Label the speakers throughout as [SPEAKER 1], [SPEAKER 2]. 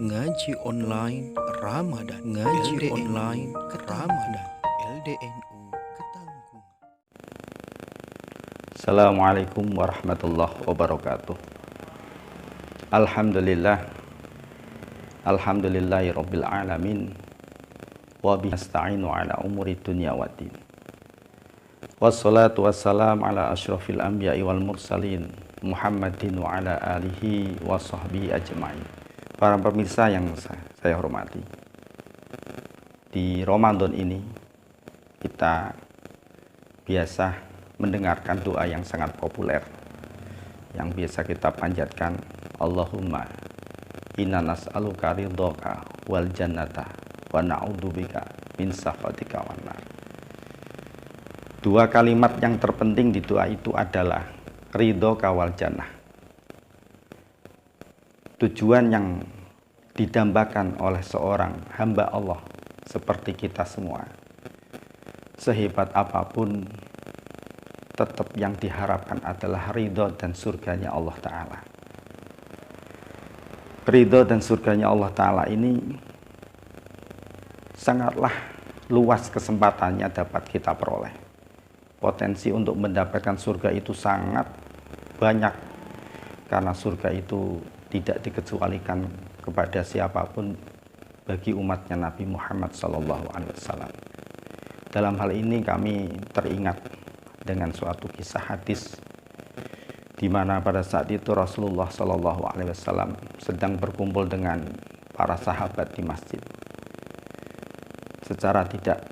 [SPEAKER 1] Ngaji online Ramadan. Ngaji LDNU online Ramadan. LDNU Ketanggungan.
[SPEAKER 2] Assalamualaikum warahmatullahi wabarakatuh. Alhamdulillahi rabbil alamin. Wa bihi nasta'inu ala umuri dunya waddin. Wassalatu wassalam ala asyrafil anbiya'i wal mursalin Muhammadin wa ala alihi wa sahbihi ajma'in. Para pemirsa yang saya hormati, di Ramadan ini kita biasa mendengarkan doa yang sangat populer yang biasa kita panjatkan, Allahumma inna nas'aluka ridhoka wal jannata wa na'udzubika min sakhatika wan nar. Dua kalimat yang terpenting di doa itu adalah ridhoka wal jannah. Tujuan yang didambakan oleh seorang hamba Allah seperti kita semua, sehebat apapun, tetap yang diharapkan adalah ridho dan surganya Allah Ta'ala. Ridho dan surganya Allah Ta'ala ini sangatlah luas kesempatannya dapat kita peroleh. Potensi untuk mendapatkan surga itu sangat banyak, karena surga itu tidak dikecualikan kepada siapapun bagi umatnya Nabi Muhammad SAW. Dalam hal ini kami teringat dengan suatu kisah hadis di mana pada saat itu Rasulullah SAW sedang berkumpul dengan para sahabat di masjid. Secara tidak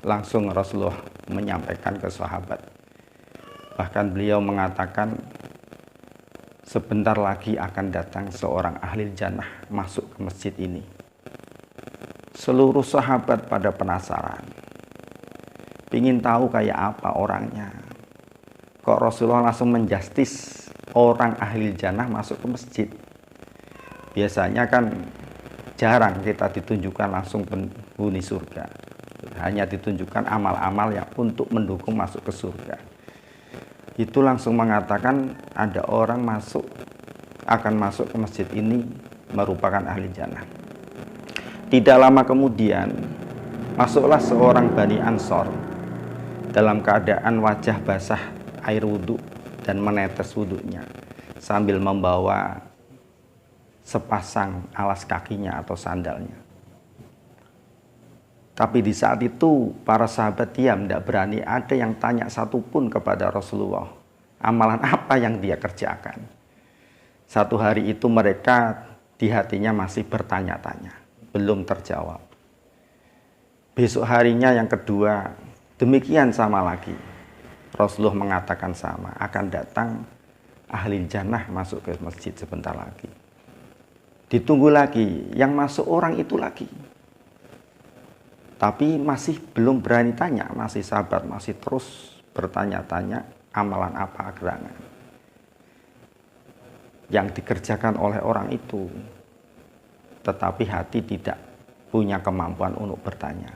[SPEAKER 2] langsung Rasulullah menyampaikan ke sahabat, bahkan beliau mengatakan, sebentar lagi akan datang seorang ahli jannah masuk ke masjid ini. Seluruh sahabat pada penasaran, ingin tahu kayak apa orangnya. Kok Rasulullah langsung menjustis orang ahli jannah masuk ke masjid? Biasanya kan jarang kita ditunjukkan langsung penghuni surga, hanya ditunjukkan amal-amal yang untuk mendukung masuk ke surga. Itu langsung mengatakan ada orang akan masuk ke masjid ini merupakan ahli jannah. Tidak lama kemudian masuklah seorang Bani Ansor dalam keadaan wajah basah air wudhu dan menetes wudhunya sambil membawa sepasang alas kakinya atau sandalnya. Tapi di saat itu para sahabat diam, tidak berani ada yang tanya satupun kepada Rasulullah amalan apa yang dia kerjakan. Satu hari itu mereka di hatinya masih bertanya-tanya, belum terjawab. Besok harinya yang kedua demikian sama lagi. Rasulullah mengatakan sama, akan datang ahli jannah masuk ke masjid sebentar lagi. Ditunggu lagi, yang masuk orang itu lagi. Tapi masih belum berani tanya, masih sabar, masih terus bertanya-tanya amalan apa gerangan yang dikerjakan oleh orang itu. Tetapi hati tidak punya kemampuan untuk bertanya.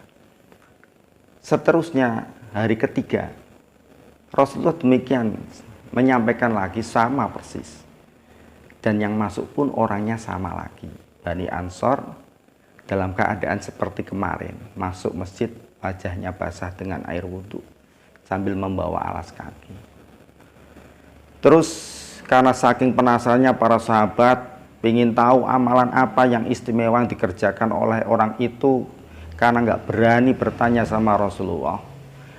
[SPEAKER 2] Seterusnya hari ketiga, Rasulullah demikian menyampaikan lagi sama persis. Dan yang masuk pun orangnya sama lagi. Bani Ansor dalam keadaan seperti kemarin, masuk masjid wajahnya basah dengan air wudhu sambil membawa alas kaki. Terus karena saking penasarannya para sahabat ingin tahu amalan apa yang istimewa yang dikerjakan oleh orang itu, karena nggak berani bertanya sama Rasulullah.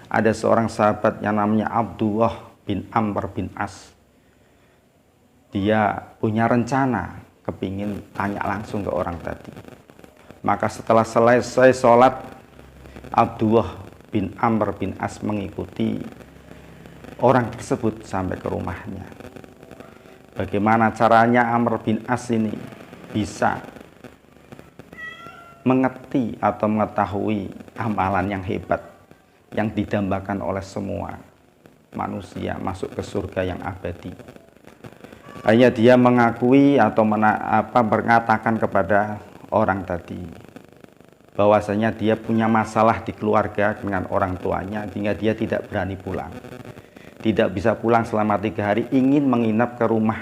[SPEAKER 2] Ada seorang sahabat yang namanya Abdullah bin Amr bin As. Dia punya rencana kepingin tanya langsung ke orang tadi. Maka setelah selesai sholat, Abdullah bin Amr bin As mengikuti orang tersebut sampai ke rumahnya. Bagaimana caranya Amr bin As ini bisa mengerti atau mengetahui amalan yang hebat yang didambakan oleh semua manusia masuk ke surga yang abadi. Hanya dia mengakui atau mengatakan kepada orang tadi bahwasanya dia punya masalah di keluarga dengan orang tuanya, sehingga dia tidak berani pulang, tidak bisa pulang selama 3 hari, ingin menginap ke rumah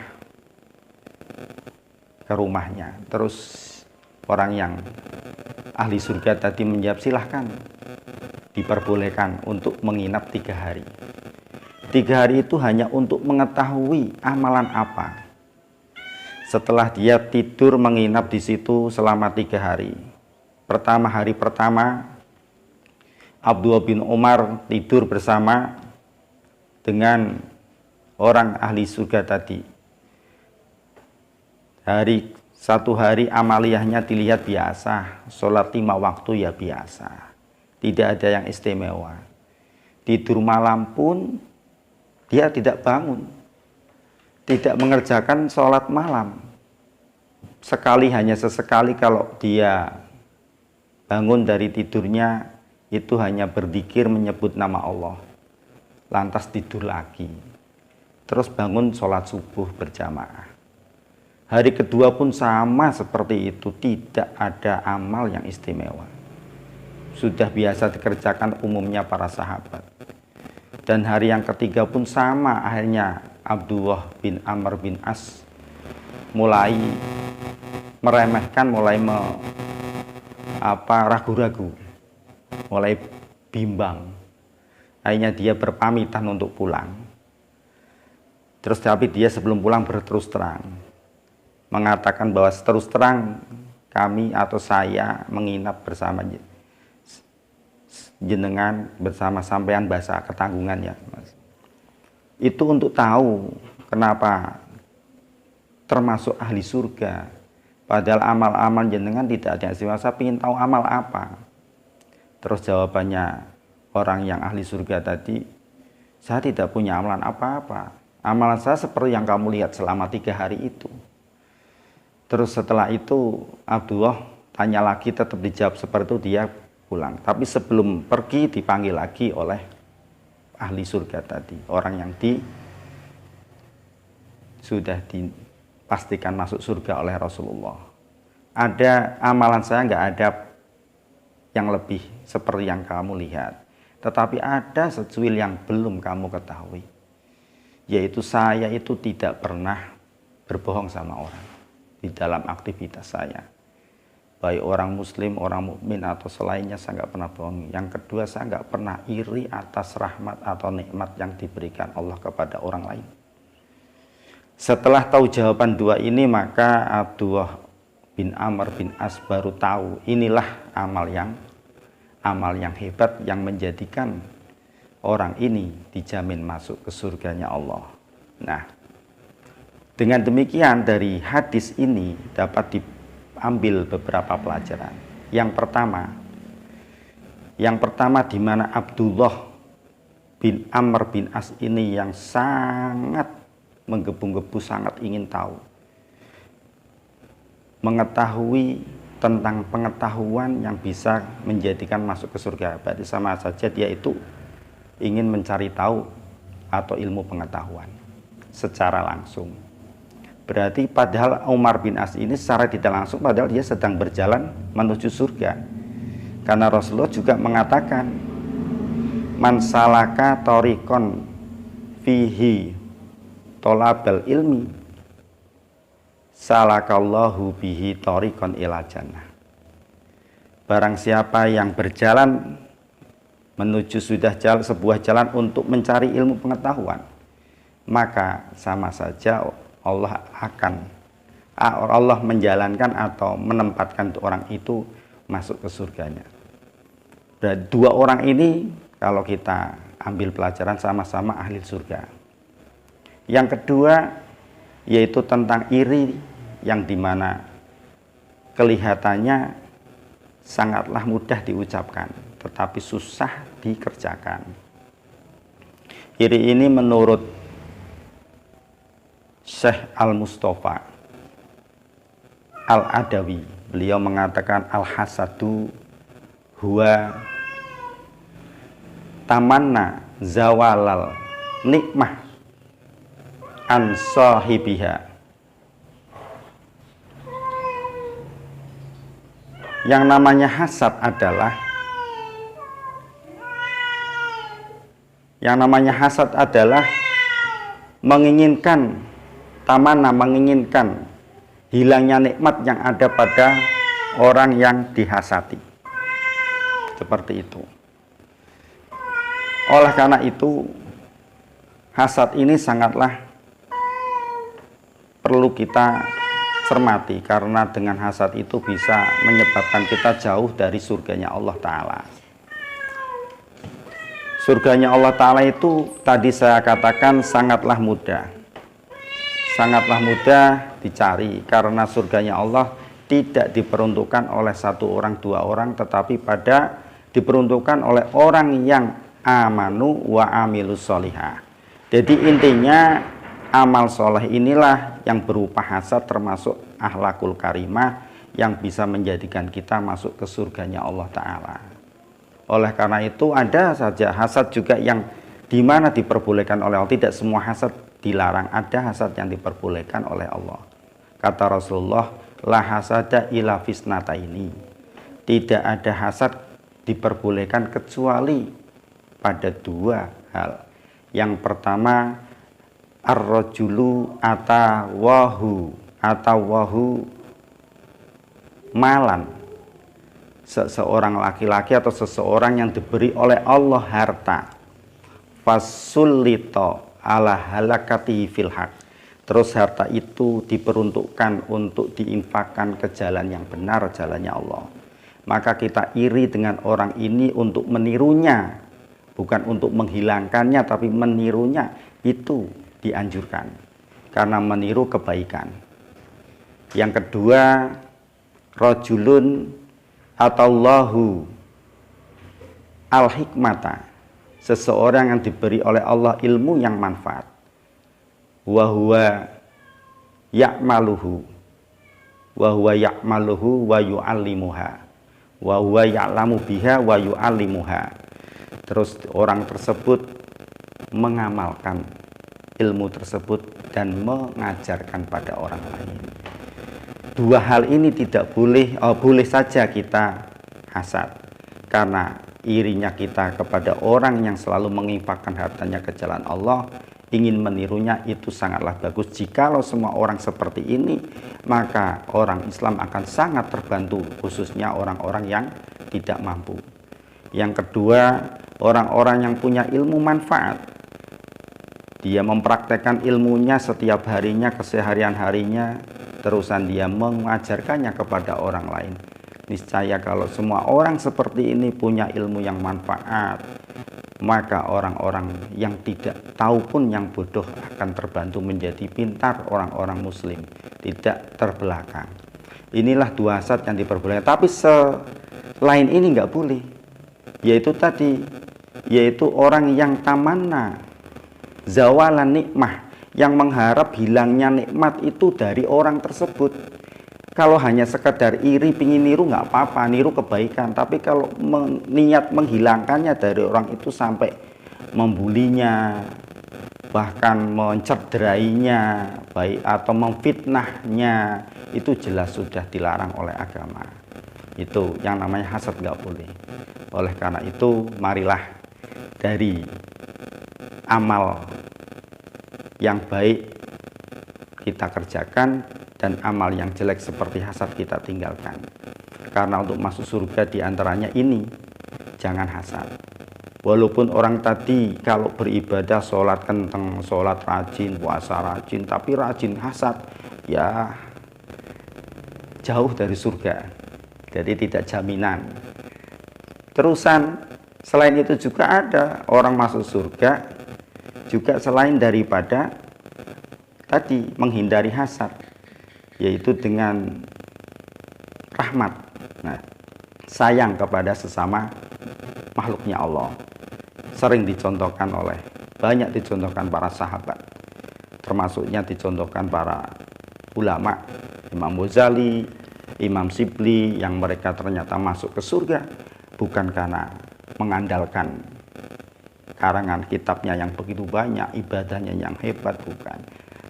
[SPEAKER 2] ke rumahnya. Terus orang yang ahli surga tadi menjawab, silahkan, diperbolehkan untuk menginap 3 hari. 3 hari itu hanya untuk mengetahui amalan apa. Setelah dia tidur menginap di situ selama 3 hari. Hari pertama, Abdullah bin Umar tidur bersama dengan orang ahli surga tadi. Satu hari amaliyahnya dilihat biasa, sholat 5 waktu ya biasa, tidak ada yang istimewa. Tidur malam pun dia tidak bangun, tidak mengerjakan sholat malam. Hanya sesekali kalau dia bangun dari tidurnya, itu hanya berzikir menyebut nama Allah, lantas tidur lagi, terus bangun sholat subuh berjamaah. Hari kedua pun sama seperti itu, tidak ada amal yang istimewa. Sudah biasa dikerjakan umumnya para sahabat. Dan hari yang ketiga pun sama, akhirnya Abdullah bin Amr bin As mulai meremehkan, mulai ragu-ragu, mulai bimbang. Akhirnya dia berpamitan untuk pulang. Tapi dia sebelum pulang berterus terang, mengatakan bahwa terus terang kami atau saya menginap bersama jenengan, bersama sampean, bahasa ketanggungan ya Mas. Itu untuk tahu kenapa termasuk ahli surga, padahal amal-amal jenengan tidak ada yang istimewa. Saya ingin tahu amal apa. Terus jawabannya orang yang ahli surga tadi, saya tidak punya amalan apa-apa. Amalan saya seperti yang kamu lihat selama 3 hari itu. Terus setelah itu Abdullah tanya lagi, tetap dijawab seperti itu, dia pulang. Tapi sebelum pergi dipanggil lagi oleh ahli surga tadi, orang yang sudah dipastikan masuk surga oleh Rasulullah. Ada amalan saya nggak ada yang lebih seperti yang kamu lihat, tetapi ada secuil yang belum kamu ketahui, yaitu saya itu tidak pernah berbohong sama orang di dalam aktivitas saya, baik orang muslim, orang mukmin atau selainnya, saya nggak pernah bohong. Yang kedua, saya nggak pernah iri atas rahmat atau nikmat yang diberikan Allah kepada orang lain. Setelah tahu jawaban 2 ini, maka Abdullah bin Amr bin As baru tahu inilah amal yang hebat yang menjadikan orang ini dijamin masuk ke surganya Allah. Nah, dengan demikian dari hadis ini dapat diambil beberapa pelajaran. Yang pertama di mana Abdullah bin Amr bin As ini yang sangat menggebu-gebu, sangat ingin tahu, mengetahui tentang pengetahuan yang bisa menjadikan masuk ke surga. Berarti sama saja dia itu ingin mencari tahu atau ilmu pengetahuan secara langsung. Berarti padahal Umar bin As ini secara tidak langsung padahal dia sedang berjalan menuju surga. Karena Rasulullah juga mengatakan, man salaka tariqon fihi tolabal ilmi salakallahu bihi tariqon ila jannah. Barang siapa yang berjalan menuju sebuah jalan untuk mencari ilmu pengetahuan, maka sama saja Allah menjalankan atau menempatkan orang itu masuk ke surganya. Dan 2 orang ini kalau kita ambil pelajaran sama-sama ahli surga. Yang kedua yaitu tentang iri, yang dimana kelihatannya sangatlah mudah diucapkan tetapi susah dikerjakan. Iri ini menurut Syekh Al-Mustafa Al-Adawi, beliau mengatakan al-hasadu huwa tamanna zawalal nikmah an sahibiha. Yang namanya hasad menginginkan hilangnya nikmat yang ada pada orang yang dihasati. Seperti itu. Oleh karena itu, hasad ini sangatlah perlu kita cermati, karena dengan hasad itu bisa menyebabkan kita jauh dari surganya Allah Ta'ala. Surganya Allah Ta'ala itu tadi saya katakan sangatlah mudah dicari, karena surganya Allah tidak diperuntukkan oleh satu orang, dua orang, tetapi diperuntukkan oleh orang yang amanu wa amilus solihah. Jadi intinya amal soleh inilah yang berupa hasad, termasuk akhlakul karimah yang bisa menjadikan kita masuk ke surganya Allah Ta'ala. Oleh karena itu ada saja hasad juga yang dimana diperbolehkan oleh Allah. Tidak semua hasad dilarang, ada hasad yang diperbolehkan oleh Allah. Kata Rasulullah, la hasada ila fisnata ini. Tidak ada hasad diperbolehkan kecuali pada dua hal. Yang pertama, ar-rajulu atawahu malan, seseorang laki-laki atau seseorang yang diberi oleh Allah harta, fasullito ala halakati fil haq, terus harta itu diperuntukkan untuk diinfakkan ke jalan yang benar, jalannya Allah. Maka kita iri dengan orang ini untuk menirunya, bukan untuk menghilangkannya, tapi menirunya itu dianjurkan, karena meniru kebaikan. Yang kedua, rajulun atallahu al-hikmata, seseorang yang diberi oleh Allah ilmu yang manfaat, wa huwa ya'maluhu wa yu'allimuha, wa huwa ya'lamu biha wa yu'allimuha. Terus orang tersebut mengamalkan ilmu tersebut dan mengajarkan pada orang lain. Dua hal ini tidak boleh, boleh saja kita hasad, karena irinya kita kepada orang yang selalu menginfakkan hartanya ke jalan Allah, ingin menirunya, itu sangatlah bagus. Jikalau semua orang seperti ini, maka orang Islam akan sangat terbantu, khususnya orang-orang yang tidak mampu. Yang kedua, orang-orang yang punya ilmu manfaat, dia mempraktekkan ilmunya setiap harinya, keseharian harinya, terusan dia mengajarkannya kepada orang lain. Niscaya kalau semua orang seperti ini punya ilmu yang manfaat, maka orang-orang yang tidak tahu pun, yang bodoh, akan terbantu menjadi pintar. Orang-orang muslim tidak terbelakang. Inilah dua hasad yang diperbolehkan. Tapi selain ini nggak boleh, yaitu orang yang tamanna zawalan nikmah, yang mengharap hilangnya nikmat itu dari orang tersebut. Kalau hanya sekedar iri, pingin niru, nggak apa-apa, niru kebaikan. Tapi kalau niat menghilangkannya dari orang itu sampai membulinya, bahkan mencederainya, baik atau memfitnahnya, itu jelas sudah dilarang oleh agama. Itu yang namanya hasad, nggak boleh. Oleh karena itu, marilah dari amal yang baik kita kerjakan, dan amal yang jelek seperti hasad kita tinggalkan. Karena untuk masuk surga diantaranya ini, jangan hasad. Walaupun orang tadi kalau beribadah, sholat kenceng, sholat rajin, puasa rajin, tapi rajin hasad, ya jauh dari surga. Jadi tidak jaminan. Terusan, selain itu juga ada orang masuk surga juga selain daripada tadi menghindari hasad, yaitu dengan rahmat, sayang kepada sesama makhluknya Allah. Sering dicontohkan banyak dicontohkan para sahabat, termasuknya dicontohkan para ulama, Imam Ghazali, Imam Shibli, yang mereka ternyata masuk ke surga bukan karena mengandalkan karangan kitabnya yang begitu banyak, ibadahnya yang hebat, bukan.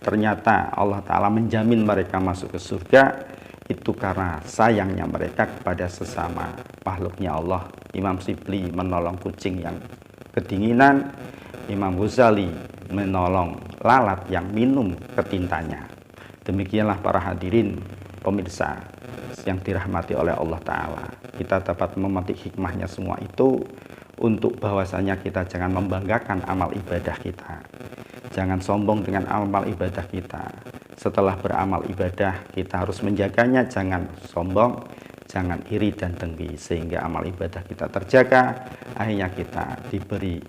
[SPEAKER 2] Ternyata Allah Ta'ala menjamin mereka masuk ke surga itu karena sayangnya mereka kepada sesama makhluknya Allah. Imam Shibli menolong kucing yang kedinginan, Imam Ghazali menolong lalat yang minum ketintanya. Demikianlah para hadirin pemirsa yang dirahmati oleh Allah Ta'ala. Kita dapat memetik hikmahnya semua itu untuk bahwasanya kita jangan membanggakan amal ibadah kita. Jangan sombong dengan amal ibadah kita. Setelah beramal ibadah, kita harus menjaganya, jangan sombong, jangan iri dan dengki, sehingga amal ibadah kita terjaga, akhirnya kita diberi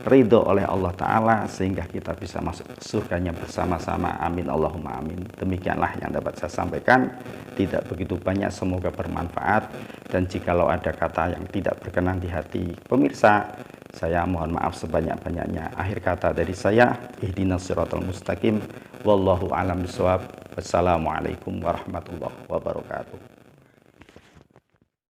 [SPEAKER 2] ridho oleh Allah Ta'ala, sehingga kita bisa masuk surganya bersama-sama. Amin Allahumma amin. Demikianlah yang dapat saya sampaikan, tidak begitu banyak, semoga bermanfaat, dan jikalau ada kata yang tidak berkenan di hati pemirsa, saya mohon maaf sebanyak-banyaknya. Akhir kata dari saya, ihdinas siratal mustaqim, wallahu a'lam bishawab. Wassalamualaikum warahmatullahi wabarakatuh.